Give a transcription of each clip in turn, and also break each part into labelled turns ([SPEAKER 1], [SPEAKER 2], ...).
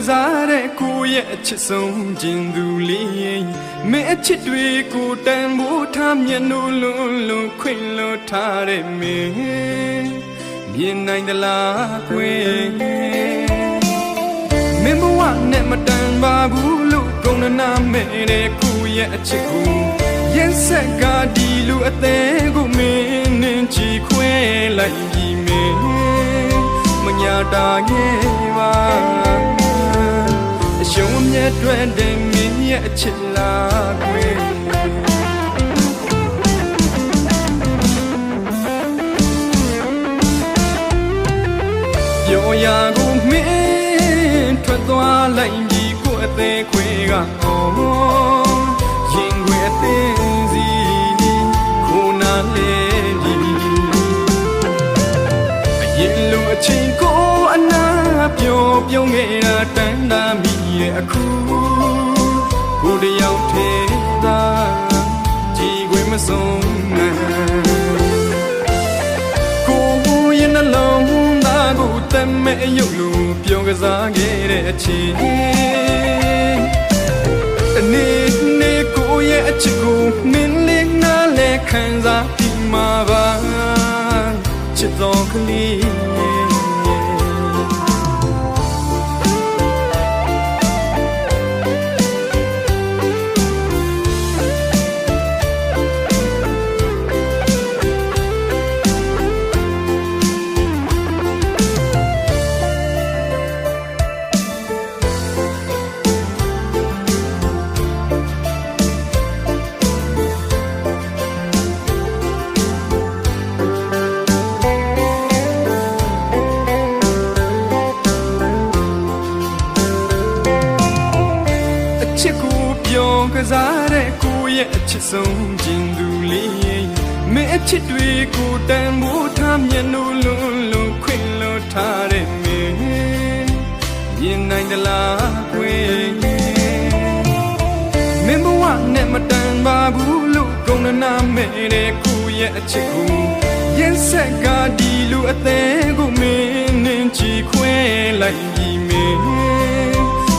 [SPEAKER 1] စားတဲ့ကိုရဲ့အချစ်ဆုံးခြင်းသူလေးမင်းအချစ်တွေကိုတန်ဖိုးထားမျက်နှာလုံးခွင့်လို့ထားတဲ့မင်းမြင်နိုင်သလားကွယ်မင်းဘဝနဲ့မတန်ပါဘူးလို့ကုန်နာမဲ့တဲ့ကိုရဲ့အချစ်ကိုရင်ဆက်ကဒီလူအသေးကိုမင်းနဲ့ချီခွဲလိုက်ပြီးမင်းမညာတာခဲ့ပါအရှုံးမြတ်တွေတဲ့မင်းရဲ့အချစ်လားကွယ်ပြောရကိုမင်းထွက်သွားလိုက်ပြီးကိုအသေးခွေကရင်ခွေအသေးစီခုနာလေးဒီအရင်လိုအချိန်ကိုအနာပြုံးခဲ့တာတန်တာမိရဲ့အခုကိုတယောက်ထဲသာကြည်ခွေမဆုံးကိုရဲ့နှလုံးသားကိုတမဲ့ရုပ်လိုပြောကစားခဲ့တဲ့အချိန်တနေ့နေ့ကိုရဲ့အချစ်ကိုမင်းလေးနားလဲခံစားပြီးမှာပါချစ်တော်ကလေးချစ်ကိုပြောကစားတဲ့ကိုရဲ့အချစ်ဆုံးခြင်းသူလေးမင်းအချစ်တွေကိုတန်ဖိုးထားမျက်နှာလုံးခွင့်လို့ထားတဲ့မင်းမြင်နိုင်သလားကွယ်မင်းဘဝနဲ့မတန်ပါဘူးလို့ကုန်နာမဲ့တဲ့ကိုရဲ့အချစ်ကိုရင်ဆက်ကဒီလူအသေးကိုမင်းနဲ့ချီခွဲလိုက်ပြီးမင်း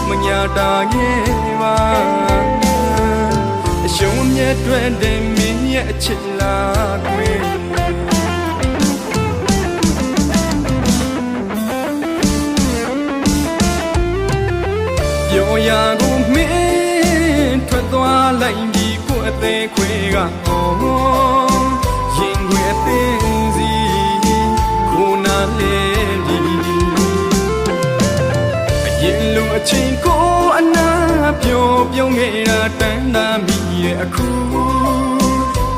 [SPEAKER 1] မညာတာခဲ့ပါအရှုံးမြတ်တွေတဲ့မင်းရဲ့အချစ်လားကွယ်ပြောရကိုမင်းထွက်သွားလိုက်ပြီးကိုအသေးခွေကရင်ခွေအသေးစီကိုနာလေးဒီရင်လိုအချိန်ကိုအနာပြုံးခဲ့တာတန်တာမိရဲ့အခု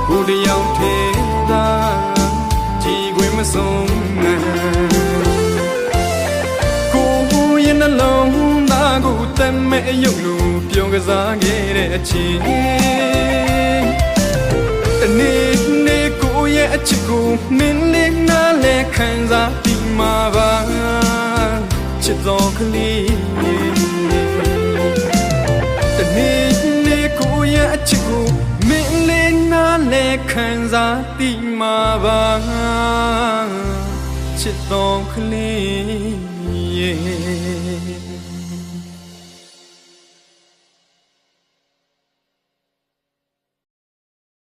[SPEAKER 1] ကိုတယောက်ထဲသာကြည်ခွေမဆုံးကိုရဲ့နှလုံးသားကိုတမဲ့ရုပ်လိုပြောကစားခဲ့တဲ့အချိန်တနေ့နေ့ကိုရဲ့အချစ်ကိုမင်းလေးနားလဲခံစားပြီးမှာပါချစ်တော်ကလေးတနေ့နေ့ကိုရဲ့အချစ်ကိုမင်းလေးနားလဲခံစားပြီးမှာပါချစ်တော်ကလေး